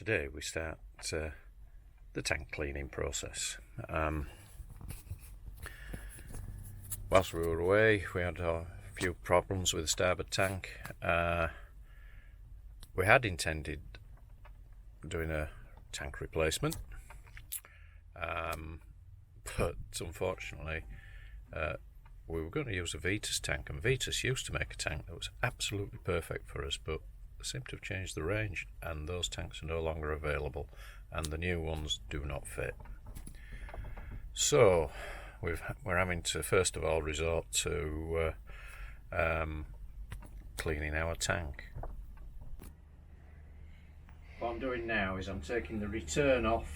today we start the tank cleaning process. Whilst we were away, we had a few problems with the starboard tank. We had intended doing a tank replacement, but unfortunately we were going to use a Vitus tank, and Vitus used to make a tank that was absolutely perfect for us, but they seem to have changed the range and those tanks are no longer available and the new ones do not fit. So we're having to first of all resort to cleaning our tank. What I'm doing now is I'm taking the return off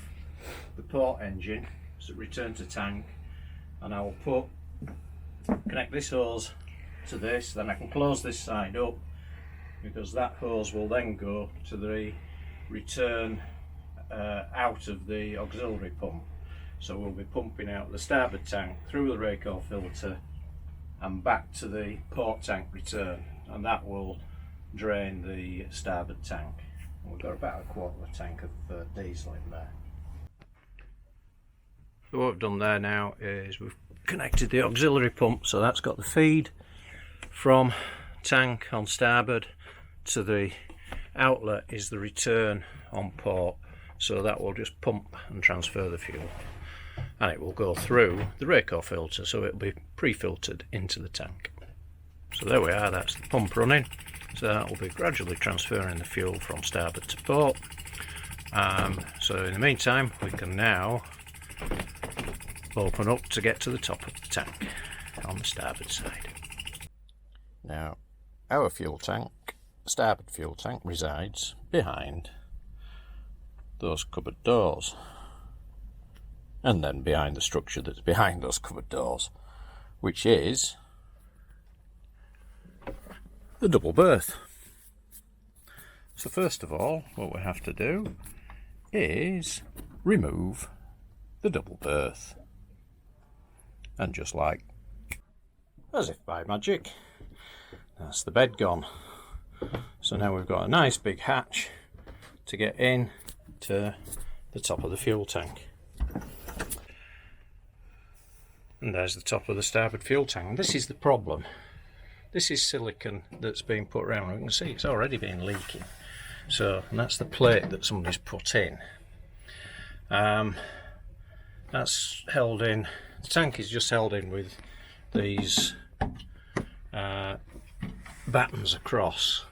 the port engine, so return to tank, and I will connect this hose to this, then I can close this side up because that hose will then go to the return out of the auxiliary pump. So we'll be pumping out the starboard tank through the rake oil filter and back to the port tank return, and that will drain the starboard tank. And we've got about a quarter of a tank of diesel in there. So what we've done there now is we've connected the auxiliary pump, so that's got the feed from tank on starboard to the outlet is the return on port, so that will just pump and transfer the fuel, and it will go through the rake oil filter, so it'll be pre-filtered into the tank. So there we are, that's the pump running, so that will be gradually transferring the fuel from starboard to port. So in the meantime we can now open up to get to the top of the tank on the starboard side. Now our fuel tank, starboard fuel tank, resides behind those cupboard doors, and then behind the structure that's behind those cupboard doors, which is the double berth. So first of all, what we have to do is remove the double berth, and just like as if by magic, that's the bed gone. So now we've got a nice big hatch to get in to the top of the fuel tank. And there's the top of the starboard fuel tank. And this is the problem. This is silicon that's been put around. You can see it's already been leaking. So, and that's the plate that somebody's put in. That's held in, the tank is just held in with these battens across,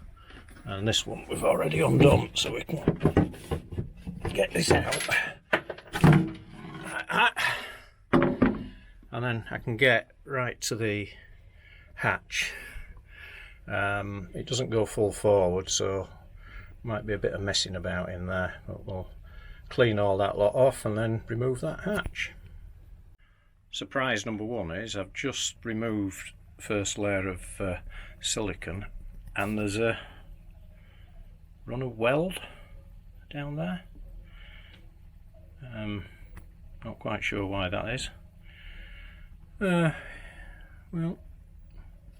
and this one we've already undone, so we can get this out like that, and then I can get right to the hatch. It doesn't go full forward, so might be a bit of messing about in there, but we'll clean all that lot off and then remove that hatch. Surprise number one is I've just removed the first layer of silicon, and there's a run of weld down there. Not quite sure why that is. Well,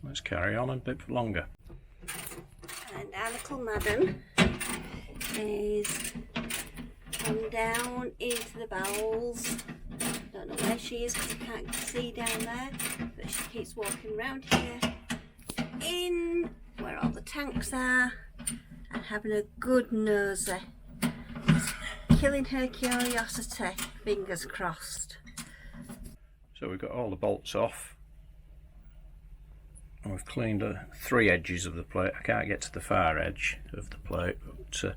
let's carry on a bit longer. And our little madam is come down into the bowels. Don't know where she is because I can't see down there, but she keeps walking around here in where all the tanks are and having a good nosy. Killing her curiosity, fingers crossed. So we've got all the bolts off, and we've cleaned 3 edges of the plate. I can't get to the far edge of the plate, but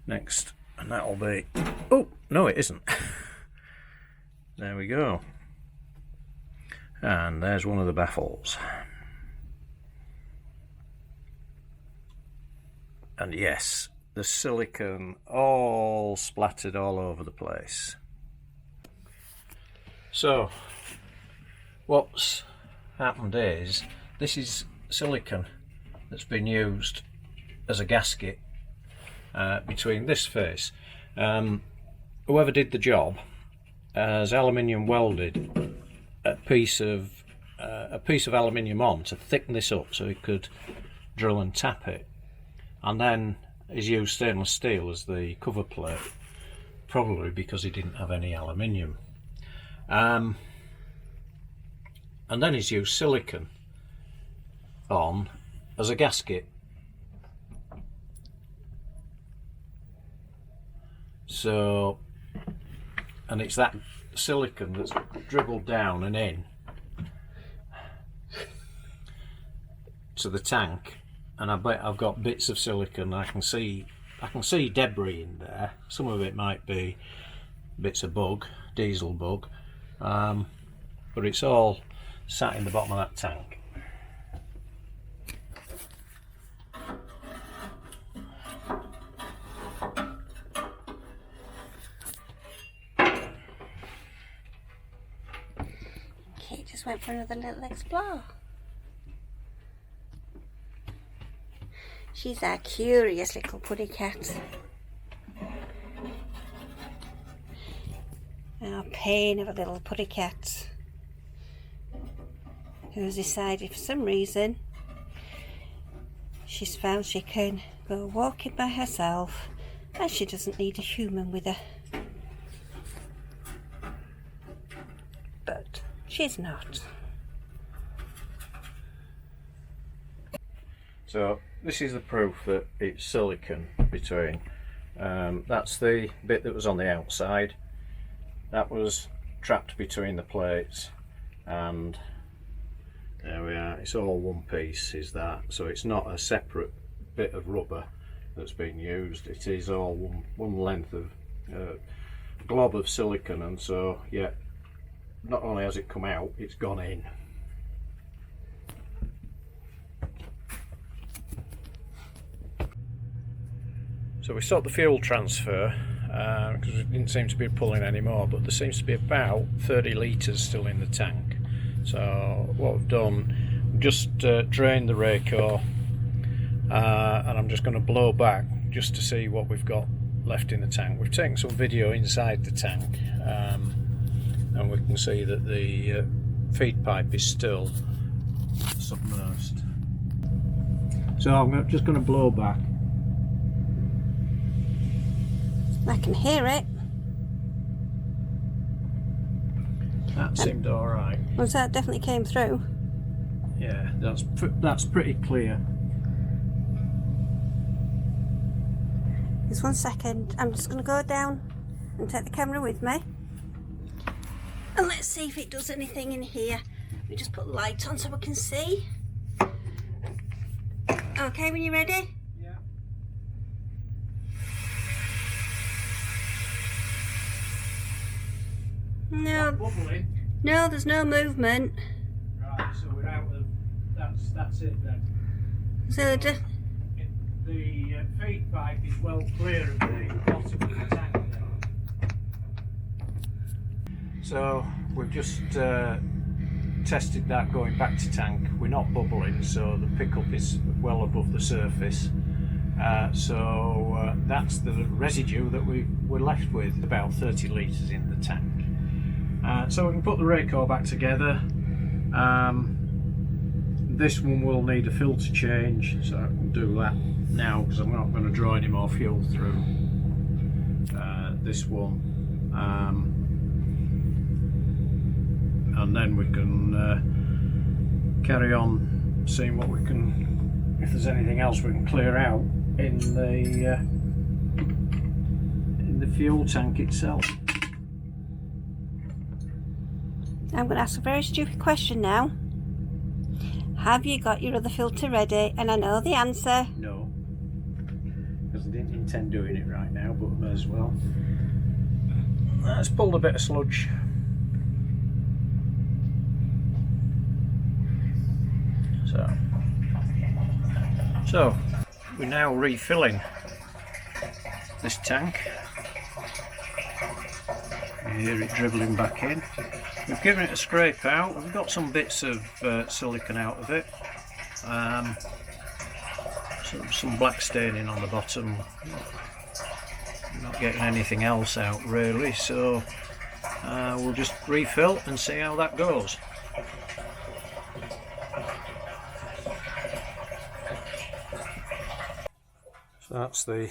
next, and that'll be, oh no it isn't. There we go, and there's one of the baffles, and yes, the silicone all splattered all over the place. So what's happened is, this is silicone that's been used as a gasket between this face. Whoever did the job has aluminium welded a piece of aluminium on to thicken this up so he could drill and tap it, and then he's used stainless steel as the cover plate, probably because he didn't have any aluminium. And then he's used silicon on as a gasket. So, and it's that silicon that's dribbled down and in to the tank, and I bet I've got bits of silicon. I can see debris in there. Some of it might be bits of bug, diesel bug, but it's all sat in the bottom of that tank. Okay, just went for another little explore. She's a curious little putty cat. A pain of a little putty cat who has decided for some reason she's found she can go walking by herself and she doesn't need a human with her. But she's not. So this is the proof that it's silicon between. That's the bit that was on the outside. That was trapped between the plates, and there we are. It's all one piece, is that. So it's not a separate bit of rubber that's been used. It is all one length of glob of silicon, and so yeah, not only has it come out, it's gone in. So we stopped the fuel transfer because it didn't seem to be pulling anymore, but there seems to be about 30 litres still in the tank. So what we've done, we've just drained the Rayco, and I'm just going to blow back just to see what we've got left in the tank. We've taken some video inside the tank, and we can see that the feed pipe is still submerged. So I'm just going to blow back. I can hear it. That seemed all right. Well, that definitely came through. Yeah, that's pretty clear. Just 1 second. I'm just going to go down and take the camera with me. And let's see if it does anything in here. Let me just put the light on so we can see. Okay, when you're ready? Yeah. No. Bubbling. No, there's no movement. Right, so we're out of. That's it then. So the feed pipe is well clear of the bottom of the tank now. So we've just tested that going back to tank. We're not bubbling, so the pickup is well above the surface. So that's the residue that we're left with, about 30 litres in the tank. So we can put the Rayco back together. This one will need a filter change, so I can do that now because I'm not going to draw any more fuel through this one. And then we can carry on seeing what we can, if there's anything else we can clear out in the fuel tank itself. I'm going to ask a very stupid question now. Have you got your other filter ready? And I know the answer. No, because I didn't intend doing it right now, but may as well. Let's pull a bit of sludge. So we're now refilling this tank. You hear it dribbling back in. We've given it a scrape out. We've got some bits of silicon out of it. Some black staining on the bottom. Not getting anything else out really, so we'll just refill and see how that goes. So that's the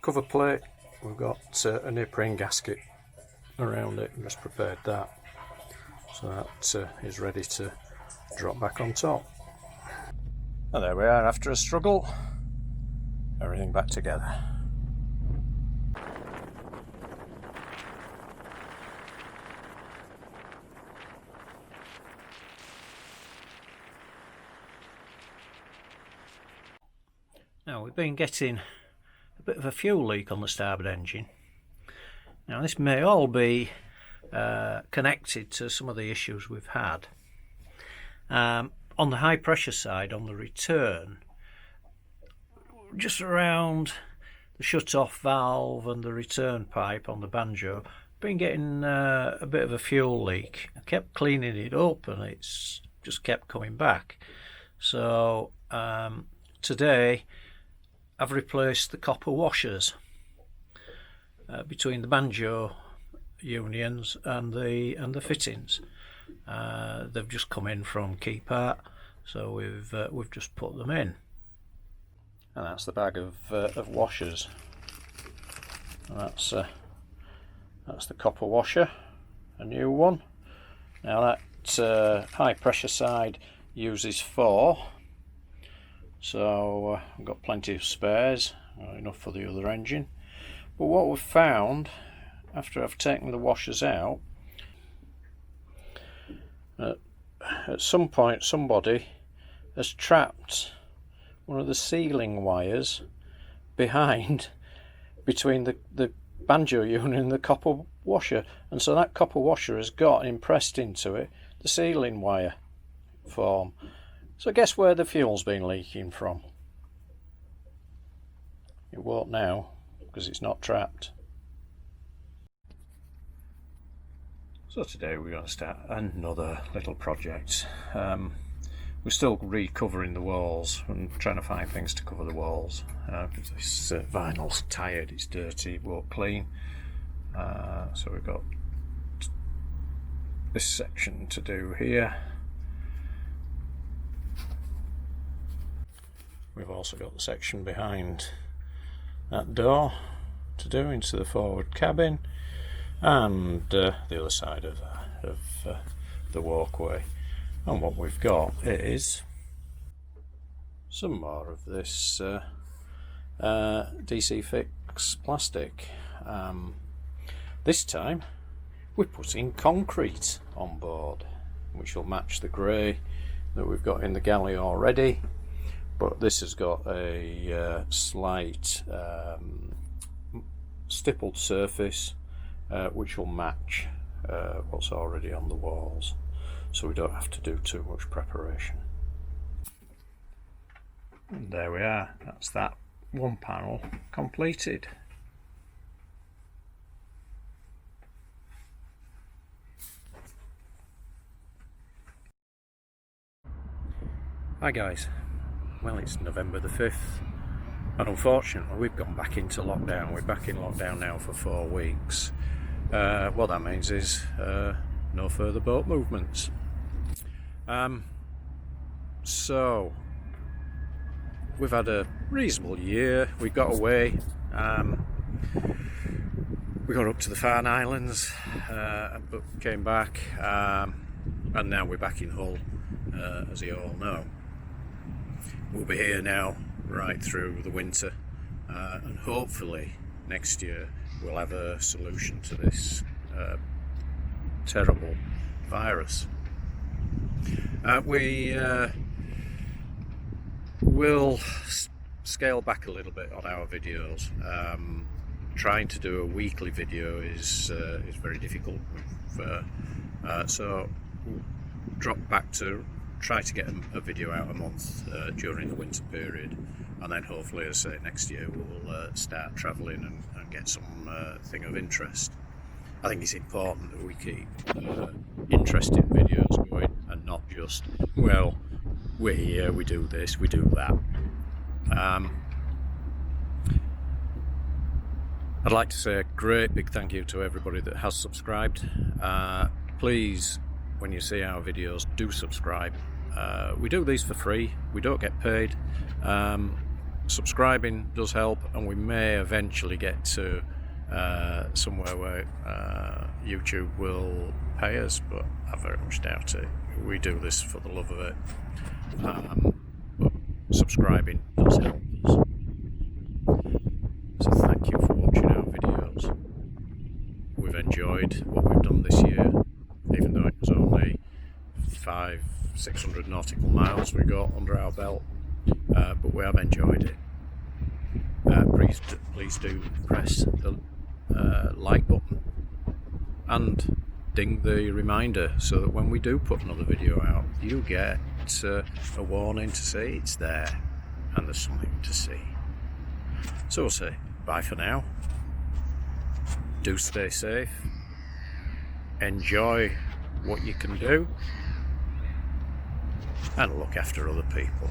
cover plate. We've got a neoprene gasket around it, just prepared that, so that is ready to drop back on top. And there we are, after a struggle, everything back together. Now, we've been getting a bit of a fuel leak on the starboard engine. Now, this may all be connected to some of the issues we've had. On the high pressure side, on the return, just around the shut-off valve and the return pipe on the banjo, been getting a bit of a fuel leak. I kept cleaning it up and it's just kept coming back. So today I've replaced the copper washers between the banjo unions and the fittings. They've just come in from key part, so we've just put them in. And that's the bag of washers. And that's the copper washer, a new one. Now that high pressure side uses 4. So I've got plenty of spares, enough for the other engine. But what we've found, after I've taken the washers out, at some point somebody has trapped one of the sealing wires between the banjo unit and the copper washer, and so that copper washer has got impressed into it the sealing wire form. So guess where the fuel's been leaking from? It won't now, because it's not trapped. So today we're going to start another little project. We're still recovering the walls and trying to find things to cover the walls. This vinyl's tired, it's dirty, it won't clean. So we've got this section to do here. We've also got the section behind that door to do into the forward cabin, and the other side of the walkway. And what we've got is some more of this DC Fix plastic. This time we're putting concrete on board, which will match the grey that we've got in the galley already. But this has got a slight stippled surface which will match what's already on the walls, so we don't have to do too much preparation. And there we are, that's that one panel completed. Hi guys. Well, it's November the 5th, and unfortunately we've gone back into lockdown. We're back in lockdown now for 4 weeks. What that means is no further boat movements. So we've had a reasonable year. We got away. We got up to the Farne Islands, but came back, and now we're back in Hull, as you all know. We'll be here now right through the winter, and hopefully next year we'll have a solution to this terrible virus. We will scale back a little bit on our videos. Trying to do a weekly video is very difficult, so we'll drop back to try to get a video out a month during the winter period, and then hopefully, as I say, next year we'll start travelling and get something of interest. I think it's important that we keep interesting videos going and not just, well, we're here, we do this, we do that. I'd like to say a great big thank you to everybody that has subscribed. Please, when you see our videos, do subscribe. We do these for free, we don't get paid, subscribing does help, and we may eventually get to somewhere where YouTube will pay us, but I very much doubt it. We do this for the love of it. But subscribing does help us. So thank you for watching our videos. We've enjoyed what we've done this year, even though it was only 500-600 nautical miles we got under our belt, but we have enjoyed it. Please do press the like button and ding the reminder so that when we do put another video out, you get a warning to say it's there and there's something to see. So we'll say bye for now. Do stay safe. Enjoy what you can do and look after other people.